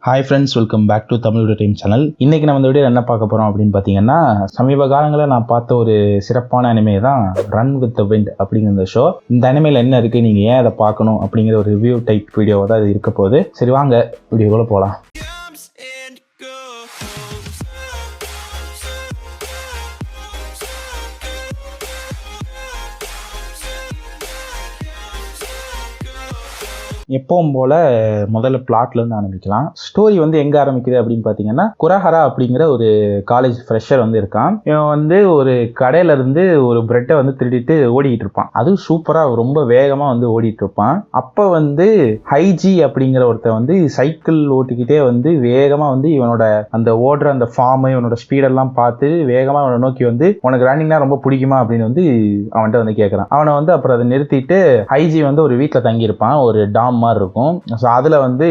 Hi friends, welcome back to Tamil time channel. இன்னைக்கு நம்ம இந்த வீடியோ என்ன பார்க்க போகிறோம் அப்படின்னு பார்த்தீங்கன்னா, சமீப காலங்களில் நான் பார்த்த ஒரு சிறப்பான அனிமே தான் ரன் வித் த விண்ட் அப்படிங்கிற இந்த ஷோ. இந்த அனிமேல என்ன இருக்குது, நீங்கள் ஏன் அதை பார்க்கணும் அப்படிங்கிற ஒரு ரிவ்யூ டைப் வீடியோவை தான் இது இருக்க போகுது. சரி வாங்க வீடியோக்குள்ள போகலாம். எப்பவும் போல முதல்ல பிளாட்ல இருந்து ஆரம்பிக்கலாம். ஸ்டோரி வந்து எங்க ஆரம்பிக்குது அப்படின்னு பாத்தீங்கன்னா, குரஹரா அப்படிங்கிற ஒரு காலேஜ் ஃப்ரெஷர் வந்து இருக்கான். இவன் வந்து ஒரு கடையில இருந்து ஒரு பிரெட்டை வந்து திருடிட்டு ஓடிட்டு இருப்பான். அது சூப்பரா ரொம்ப வேகமா வந்து ஓடிட்டு இருப்பான். அப்ப வந்து ஹைஜி அப்படிங்கிற ஒருத்த வந்து சைக்கிள் ஓட்டிக்கிட்டே வந்து வேகமா வந்து இவனோட அந்த ஓடுற அந்த ஃபார்ம், இவனோட ஸ்பீடெல்லாம் பார்த்து வேகமா அவனை நோக்கி வந்து, உனக்கு ரன்னிங்னா ரொம்ப பிடிக்குமா அப்படின்னு வந்து அவன்கிட்ட வந்து கேட்கறான். அவனை வந்து அப்புறம் அதை நிறுத்திட்டு ஹைஜி வந்து ஒரு வீட்டுல தங்கியிருப்பான், ஒரு டாம் மாதிரி இருக்கும். ஸோ அதில் வந்து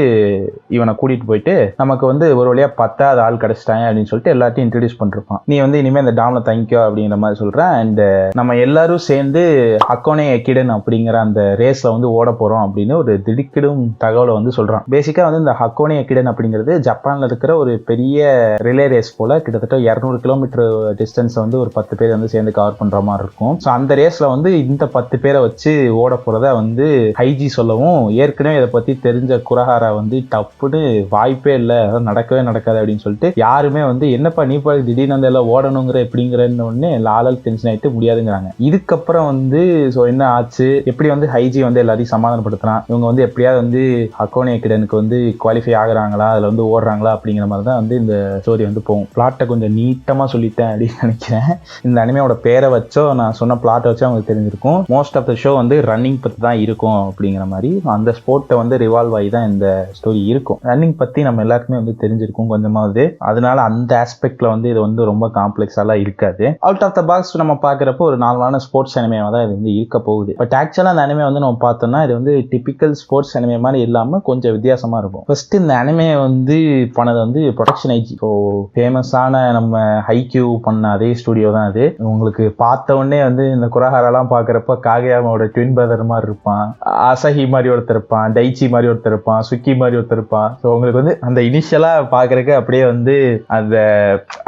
இவனை கூட்டிட்டு போயிட்டு, நமக்கு வந்து ஒரு வழியா 10வது ஆள் கிடைச்சிட்டாங்க அப்படின்னு சொல்லிட்டு எல்லாத்தையும் இன்ட்ரடியூஸ் பண்ணிருப்பான். நீ வந்து இனிமேல் இந்த டாம்ல தங்கிக்கோ அப்படிங்கிற மாதிரி சொல்றேன். அண்ட் நம்ம எல்லாரும் சேர்ந்து ஹக்கோனே எக்கிடன் அப்படிங்கிற அந்த ரேஸ்ல வந்து ஓட போறோம் அப்படின்னு ஒரு திடுக்கிடும் தகவலை வந்து சொல்றான். பேசிக்கா வந்து இந்த ஹக்கோனே எக்கிடன் அப்படிங்கிறது ஜப்பான்ல இருக்கிற ஒரு பெரிய ரிலே ரேஸ் போல. கிட்டத்தட்ட 200 கிலோமீட்டர் டிஸ்டன்ஸ் வந்து ஒரு 10 பேர் வந்து சேர்ந்து கவர் பண்ற மாதிரி இருக்கும். ஸோ அந்த ரேஸ்ல வந்து இந்த 10 பேரை வச்சு ஓட போறத வந்து ஹைஜி சொல்லவும், ஏற்கனவே இதை பத்தி தெரிஞ்ச குரஹாரா வந்து டப்புன்னு வாய்ப்பே இல்லை, அதான் நடக்கவே நடக்காது அப்படின்னு சொல்லிட்டு யாருமே வந்து என்னப்பா நீ போய் திடீர்னு அந்த எல்லாம் ஓடணுங்கிற எப்படிங்கிறன்னு ஒன்னு லாலல் டென்ஷன் ஆயிட்டு முடியாதுங்கிறாங்க. இதுக்கப்புறம் வந்து ஸோ என்ன ஆச்சு, எப்படி வந்து ஹைஜி வந்து எல்லாரையும் சமாதானப்படுத்தினான், இவங்க வந்து எப்படியாவது வந்து ஹக்கோனே எக்கிடனுக்கு வந்து குவாலிஃபை ஆகுறாங்களா, அதுல வந்து ஓடுறாங்களா அப்படிங்கிற மாதிரி தான் வந்து இந்த ஸ்டோரி வந்து போகும். பிளாட்டை கொஞ்சம் நீட்டமா சொல்லிட்டேன் அப்படின்னு நினைக்கிறேன். இந்த அனிமையோட பேரை வச்சோ நான் சொன்ன பிளாட்டை வச்சோ அவங்களுக்கு தெரிஞ்சிருக்கும். மோஸ்ட் ஆஃப் த ஷோ வந்து ரன்னிங் பத்தி தான் இருக்கும் அப்படிங்கிற மாதிரி, அந்த ஸ்போர்ட்டை வந்து ரிவால்வ் ஆகி தான் இந்த ஸ்டோரி இருக்கும். ரன்னிங் பத்தி நம்ம எல்லாருக்குமே வந்து தெரிஞ்சிருக்கும் கொஞ்சமாவது. அதனால அந்த ஆஸ்பெக்ட்ல வந்து இது வந்து ரொம்ப காம்ப்ளெக்ஸாலாம் இருக்காது. அவுட் ஆஃப் த பாக்ஸ் நம்ம பாக்குறப்போ ஒரு நார்மலான ஸ்போர்ட்ஸ் அனிமேவா தான் இது வந்து இருக்க போகுது. பட் ஆக்சுவலா அந்த அனிமே வந்து நம்ம பார்த்தோம்னா இது வந்து டிபிக்கல் ஸ்போர்ட்ஸ் அனிமே மாதிரி இல்லாம கொஞ்சம் வித்தியாசமா இருக்கும். ஃபர்ஸ்ட் இந்த அனிமே வந்து பண்ணது வந்து ப்ரொடக்ஷன் ஐஜி. ஸோ ஃபேமஸான நம்ம ஹைக்யூ பண்ண அதே ஸ்டுடியோ தான் அது. உங்களுக்கு பார்த்த உடனே வந்து இந்த குரஹாரெல்லாம் பாக்குறப்ப காகயாமாவோட ட்வின் பிரதர் மாதிரி இருப்பான், அசஹி மாதிரி ஒருத்தர் இருப்பான், டைச்சி மாதிரி ஒருத்தர் இருப்பான், சுக்கி மாதிரி ஒருத்தர் இருப்பான். ஸோ உங்களுக்கு வந்து அந்த இனிஷியலா பாக்குறதுக்கு அப்படியே வந்து அந்த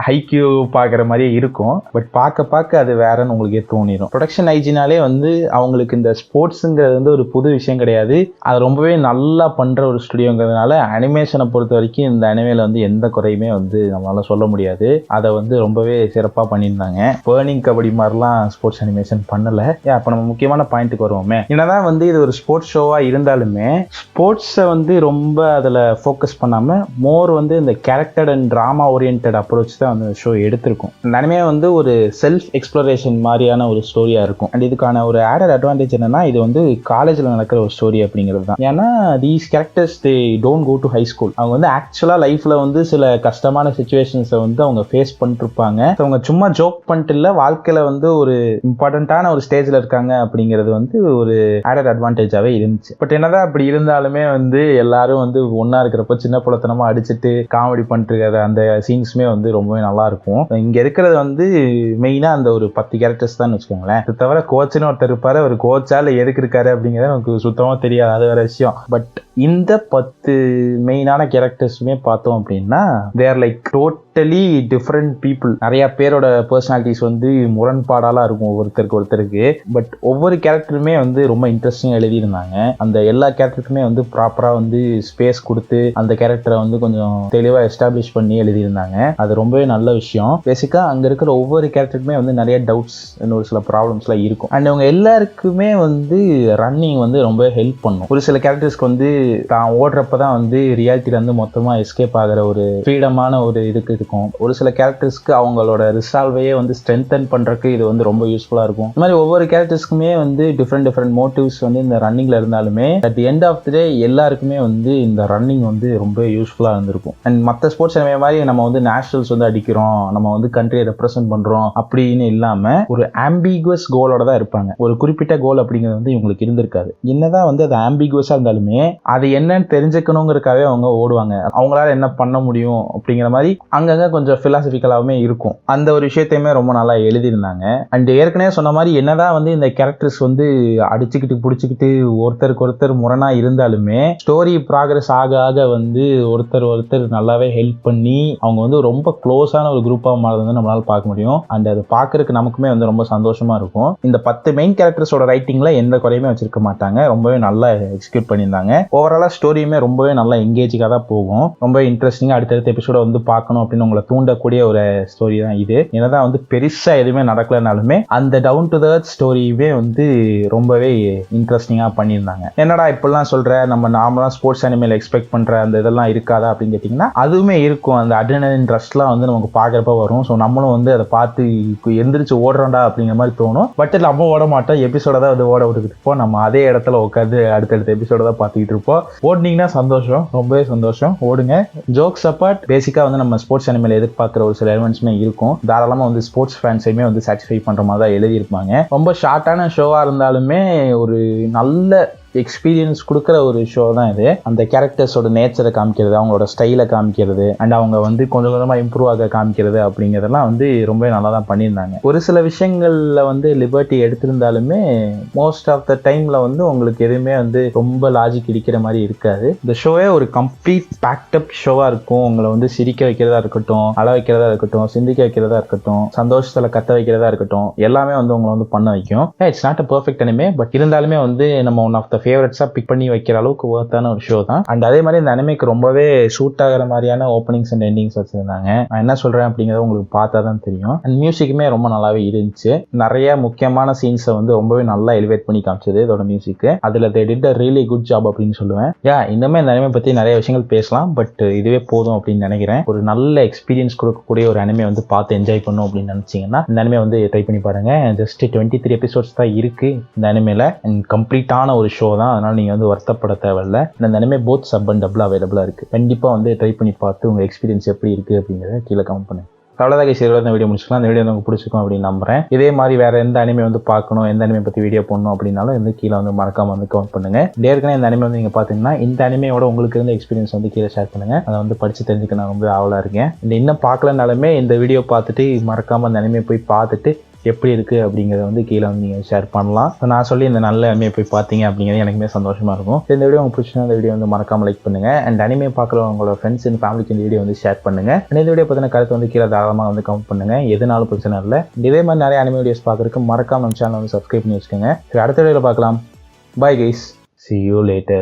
ஹைக்யூ பாக்குற மாதிரியே இருக்கும். பட் பார்க்க அது வேறன்னு உங்களுக்கு தோணிடும். ப்ரொடக்ஷன் ஐஜினாலே வந்து அவங்களுக்கு இந்த ஸ்போர்ட்ஸுங்கிறது வந்து ஒரு புது விஷயம் கிடையாது, அது ரொம்பவே நல்லா பண்ற ஒரு ஸ்டுடியோங்கிறதுனால அனிமேஷனை பொறுத்த வரைக்கும் இந்த அனிமேல வந்து எந்த குறையுமே வந்து நம்மளால சொல்ல முடியாது. அதை வந்து ரொம்பவே சிறப்பா பண்ணியிருந்தாங்க. பர்னிங் கபடி மாதிரிலாம் ஸ்போர்ட்ஸ் அனிமேஷன் பண்ணல. அப்ப நம்ம முக்கியமான பாயிண்ட்டுக்கு வருவோமே. என்னதான் வந்து இது ஒரு ஸ்போர்ட்ஸ் ஷோவா இருந்தாலுமே ஸ்போர்ட்ஸை வந்து ரொம்ப அதில் ஃபோக்கஸ் பண்ணாமல் மோர் வந்து இந்த character and drama oriented approach தான் வந்து ஷோ எடுத்திருக்கும். இந்த அனிமே வந்து ஒரு செல்ஃப் எக்ஸ்ப்ளோரேஷன் மாதிரியான ஒரு ஸ்டோரியாக இருக்கும். அண்ட் இதுக்கான ஒரு ஆடட் அட்வான்டேஜ் என்னன்னா, இது வந்து காலேஜில் நடக்கிற ஒரு ஸ்டோரி அப்படிங்கிறது தான். ஏன்னா these characters they don't go to high school. அவங்க வந்து ஆக்சுவலாக லைஃப்பில் வந்து சில கஷ்டமான சுச்சுவேஷன்ஸை வந்து அவங்க ஃபேஸ் பண்ணிருப்பாங்க. அவங்க சும்மா ஜோக் பண்ணிட்டு இல்லை, வாழ்க்கையில் வந்து ஒரு இம்பார்ட்டண்ட்டான ஒரு ஸ்டேஜில் இருக்காங்க அப்படிங்கிறது வந்து ஒரு ஆடட் அட்வான்டேஜாகவே இருந்துச்சு. பட் என்னதான் அப்படி இருந்தாலுமே வந்து எல்லாரும் வந்து ஒன்னா இருக்கிறப்ப சின்ன புலத்தனமா அடிச்சுட்டு காமெடி பண்ணிட்டு இருக்கிற அந்த சீன்ஸுமே வந்து ரொம்பவே நல்லா இருக்கும். இங்க இருக்கிறது வந்து மெயினா அந்த ஒரு 10 கேரக்டர்ஸ் தான் வச்சுக்கோங்களேன். இது தவிர கோச்சுன்னு ஒருத்தர் இருப்பாரு, ஒரு கோச்சால எதுக்கு இருக்காரு அப்படிங்கிறது நமக்கு சுத்தமா தெரியாது, அது வேற விஷயம். பட் இந்த 10 மெயினான கேரக்டர்ஸுமே பார்த்தோம் அப்படின்னா தேர் லைக் டோட்டலி டிஃப்ரெண்ட் பீப்புள். நிறைய பேரோட பர்சனாலிட்டிஸ் வந்து முரண்பாடாலாம் இருக்கும் ஒருத்தருக்கு. பட் ஒவ்வொரு கேரக்டருமே வந்து ரொம்ப இன்ட்ரெஸ்டிங் எழுதியிருந்தாங்க. அந்த எல்லா கேரக்டருக்குமே வந்து ப்ராப்பரா வந்து ஸ்பேஸ் கொடுத்து அந்த கேரக்டரை வந்து கொஞ்சம் தெளிவா எஸ்டாப்ளிஷ் பண்ணி எழுதியிருந்தாங்க. அது ரொம்பவே நல்ல விஷயம். பேசிக்கா அங்க இருக்கிற ஒவ்வொரு கேரக்டருக்குமே வந்து நிறைய டவுட்ஸ், ஒரு சில ப்ராப்ளம்ஸ்லாம் இருக்கும். அண்ட் அவங்க எல்லாருக்குமே வந்து ரன்னிங் வந்து ரொம்ப ஹெல்ப் பண்ணும். ஒரு சில கேரக்டர்ஸ்க்கு வந்து தான் ஓடுறப்பதான் வந்து ரியாலிட்டியில இருந்து மொத்தமா எஸ்கேப் ஆகிற ஒரு ஃப்ரீடமான ஒரு இதுக்கு இருக்கும். ஒரு சில கேரக்டர்ஸ்க்கு அவங்களோட ரிசால்வையே வந்து ஸ்ட்ரென்தன் பண்றதுக்கு இது வந்து ரொம்ப யூஸ்ஃபுல்லா இருக்கும். இந்த மாதிரி ஒவ்வொரு கேரக்டர்ஸ்க்குமே வந்து டிஃப்ரெண்ட் மோட்டிவ்ஸ் வந்து இந்த ரன்னிங்ல இருந்தாலுமே at the end of the day எல்லாருக்குமே வந்து இந்த ரன்னிங் வந்து ரொம்ப யூஸ்ஃபுல்லா இருந்திருக்கும். அண்ட் மற்ற ஸ்போர்ட்ஸ் மாதிரி நம்ம வந்து நேஷனல்ஸ் வந்து அடிக்கிறோம், நம்ம வந்து கண்ட்ரியை ரெப்ரசென்ட் பண்றோம் அப்படின்னு இல்லாம ஒரு ஆம்பிகுவஸ் கோலோட தான் இருப்பாங்க. ஒரு குறிப்பிட்ட கோல் அப்படிங்கிறது வந்து இவங்களுக்கு இருந்திருக்காது. என்னதான் வந்து அது ஆம்பிகுவஸா இருந்தாலுமே அது என்னன்னு தெரிஞ்சுக்கணுங்கிறதுக்காகவே அவங்க ஓடுவாங்க. அவங்களால என்ன பண்ண முடியும் அப்படிங்கிற மாதிரி அங்க அங்கங்கே கொஞ்சம் ஃபிலாசபிக்கலாகவுமே இருக்கும். அந்த ஒரு விஷயத்தையுமே ரொம்ப நல்லா எழுதியிருந்தாங்க. அண்ட் ஏற்கனவே சொன்ன மாதிரி என்னதான் வந்து இந்த கேரக்டர்ஸ் வந்து அடிச்சுக்கிட்டு பிடிச்சிக்கிட்டு ஒருத்தருக்கு ஒருத்தர் முரணா இருந்தாலுமே ஸ்டோரி ப்ராக்ரஸ் ஆக ஆக வந்து ஒருத்தர் நல்லாவே ஹெல்ப் பண்ணி அவங்க வந்து ரொம்ப க்ளோஸான ஒரு குரூப்பாக மாறுறது வந்து நம்மளால பார்க்க முடியும். அண்ட் அது பார்க்கறதுக்கு நமக்குமே வந்து ரொம்ப சந்தோஷமா இருக்கும். இந்த 10 மெயின் கேரக்டர்ஸோட ரைட்டிங்ல எந்த குறையுமே வச்சிருக்க மாட்டாங்க. ரொம்பவே நல்லா எக்ஸிக்யூட் பண்ணியிருந்தாங்க. ஓவராலா ஸ்டோரியுமே ரொம்பவே நல்லா எங்கேஜிங்காக தான் போகும். ரொம்ப இன்ட்ரெஸ்டிங்காக அடுத்தடுத்த எபிசோட வந்து பார்க்கணும் அப்படின்னு உங்களை தூண்டக்கூடிய ஒரு ஸ்டோரி தான் இது. என்னதான் வந்து பெருசா எதுவுமே நடக்கலனாலுமே அந்த டவுன் டு த எர்த் ஸ்டோரியுமே வந்து ரொம்பவே இன்ட்ரெஸ்டிங்காக பண்ணியிருந்தாங்க. என்னடா இப்படிலாம் சொல்ற, நம்ம நார்மலாக ஸ்போர்ட்ஸ் அனிமேல எக்ஸ்பெக்ட் பண்ற அந்த இதெல்லாம் இருக்காதா அப்படின்னு கேட்டிங்கன்னா அதுவுமே இருக்கும். அந்த அட்ரினலின் ரஷ்லாம் வந்து நமக்கு பார்க்குறப்ப வரும். ஸோ நம்மளும் வந்து அதை பார்த்து எந்திரிச்சு ஓடுறோம்டா அப்படிங்கிற மாதிரி தோணும். பட் நம்ம ஓட மாட்டோம், எபிசோட தான் வந்து ஓட விட்டுக்கிட்டு இருப்போம். நம்ம அதே இடத்துல உட்காந்து அடுத்தடுத்த எபிசோட தான் பார்த்துக்கிட்டு இருப்போம். ஓடுனீங்கன்னா சந்தோஷம், ரொம்பவே சந்தோஷம், ஓடுங்க. ஜோக்ஸ் அப்பார்ட், பேசிக்காக வந்து நம்ம ஸ்போர்ட்ஸ் அனிமேல எதிர்பார்க்குற ஒரு சில எலிமெண்ட்ஸுமே இருக்கும். தாராளமாக வந்து ஸ்போர்ட்ஸ் ஃபேன்ஸையுமே வந்து சாட்டிஸ்ஃபை பண்ணுற மாதிரி தான் எழுதியிருப்பாங்க. ரொம்ப ஷார்ட்டான ஷோவாக இருந்தாலுமே ஒரு நல்ல எக்ஸ்பீரியன்ஸ் கொடுக்குற ஒரு ஷோ தான் இது. அந்த கேரக்டர்ஸோட நேச்சரை காமிக்கிறது, அவங்களோட ஸ்டைலை காமிக்கிறது, அண்ட் அவங்க வந்து கொஞ்சம் கொஞ்சமாக இம்ப்ரூவ் ஆக காமிக்கிறது அப்படிங்கிறதெல்லாம் வந்து ரொம்ப நல்லா தான் பண்ணியிருந்தாங்க. ஒரு சில விஷயங்களில் வந்து லிபர்ட்டி எடுத்திருந்தாலுமே மோஸ்ட் ஆஃப் த டைமில் வந்து உங்களுக்கு எதுவுமே வந்து ரொம்ப லாஜிக் இடிக்கிற மாதிரி இருக்காது. இந்த ஷோவே ஒரு கம்ப்ளீட் பேக்டப் ஷோவாக இருக்கும். உங்களை வந்து சிரிக்க வைக்கிறதா இருக்கட்டும், அழ வைக்கிறதா இருக்கட்டும், சிந்திக்க வைக்கிறதா இருக்கட்டும், சந்தோஷத்தில் கத்த வைக்கிறதா இருக்கட்டும், எல்லாமே வந்து உங்களை வந்து பண்ண வைக்கும். It's not a perfect anime, but இருந்தாலுமே வந்து நம்ம ஒன் ஆஃப் த ஃபேவரட்ஸா பிக் பண்ணி வைக்கிற அளவுக்கு ஒர்த்தான ஒரு ஷோ தான். அண்ட் அதே மாதிரி இந்த அனிமேக்கு ரொம்பவே சூட் ஆகிற மாதிரியான ஓப்பனிங்ஸ் அண்ட் எண்டிங்ஸ் வச்சிருந்தாங்க. நான் என்ன சொல்றேன் அப்படிங்கிறத உங்களுக்கு பார்த்தா தான் தெரியும். அண்ட் மியூசிக்குமே ரொம்ப நல்லாவே இருந்துச்சு. நிறைய முக்கியமான சீன்ஸை வந்து ரொம்பவே நல்லா எலிவேட் பண்ணி காமிச்சது இதோட மியூசிக். அதுல they did a really good job அப்படின்னு சொல்லுவேன். இன்னுமே இந்த அனிமே பத்தி நிறைய விஷயங்கள் பேசலாம், பட் இதுவே போதும் அப்படின்னு நினைக்கிறேன். ஒரு நல்ல எக்ஸ்பீரியன்ஸ் கொடுக்கக்கூடிய ஒரு அனிமே வந்து பார்த்து என்ஜாய் பண்ணும் அப்படின்னு நினைச்சீங்கன்னா இந்த அனிமே வந்து ட்ரை பண்ணி பாருங்க. ஜஸ்ட் 23 எபிசோட்ஸ் தான் இருக்கு இந்த அனிமேல. அண்ட் கம்ப்ளீட்டான ஒரு ஷோ தான், அதனால நீங்க வந்து வருத்தப்பட தேவையில்லை. இந்த anime both sub and double அவைலபிளா இருக்கு. கண்டிப்பா வந்து ட்ரை பண்ணி பார்த்து உங்க எக்ஸ்பீரியன்ஸ் எப்படி இருக்கு அப்படிங்கிறத கீழே கமெண்ட் பண்ணுங்க. அவ்வளோதான் சரி, இந்த வீடியோ முடிச்சுக்கலாம். இந்த வீடியோ உங்களுக்கு பிடிச்சிருக்கும் அப்படின்னு நம்புறேன். இதே மாதிரி வேற எந்த அனிமே வந்து பார்க்கணும், எந்த அனிமே பத்தி வீடியோ பண்ணணும் அப்படின்னாலும் வந்து கீழே வந்து மறக்காம வந்து கமெண்ட் பண்ணுங்க. ஏற்கனவே இந்த அனிமே வந்து நீங்க பாத்தீங்கன்னா இந்த அனிமையோட உங்களுக்கு இருந்த எக்ஸ்பீரியன்ஸ் வந்து கீழே ஷேர் பண்ணுங்க. அதை வந்து படிச்சு தெரிஞ்சுக்க நான் ரொம்ப ஆவலா இருக்கேன். இந்த இன்னும் பார்க்கலனாலுமே இந்த வீடியோ பார்த்துட்டு மறக்காம அந்த அனிமே போய் பார்த்துட்டு எப்படி இருக்குது அப்படிங்கிறத வந்து கீழே வந்து நீங்கள் ஷேர் பண்ணலாம். ஸோ நான் சொல்லி இந்த நல்ல அனிமே போய் பார்த்தீங்க அப்படிங்கிறது எனக்குமே சந்தோஷமாக இருக்கும். இந்த வீடியோ உங்களுக்கு பிடிச்சினா இந்த வீடியோ வந்து மறக்காம லைக் பண்ணுங்கள். அண்ட் அனிமே பார்க்குறவங்களோட ஃப்ரெண்ட்ஸ் அண்ட் ஃபேமிலிக்கு இந்த வீடியோ வந்து ஷேர் பண்ணுங்கள். இந்த வீடியோ பற்றின கருத்து வந்து கீழே தாராளமாக வந்து கமெண்ட் பண்ணுங்கள். எதுனாலும் பிரச்சனை இல்லை. இதே மாதிரி நிறைய அனிமே வீடியோஸ் பார்க்குறதுக்கு மறக்காம நம்ம சேனல் வந்து சப்ஸ்கிரைப் பண்ணி வச்சுக்கோங்க. அடுத்த வீடியோவில் பார்க்கலாம். Bye guys, see you later.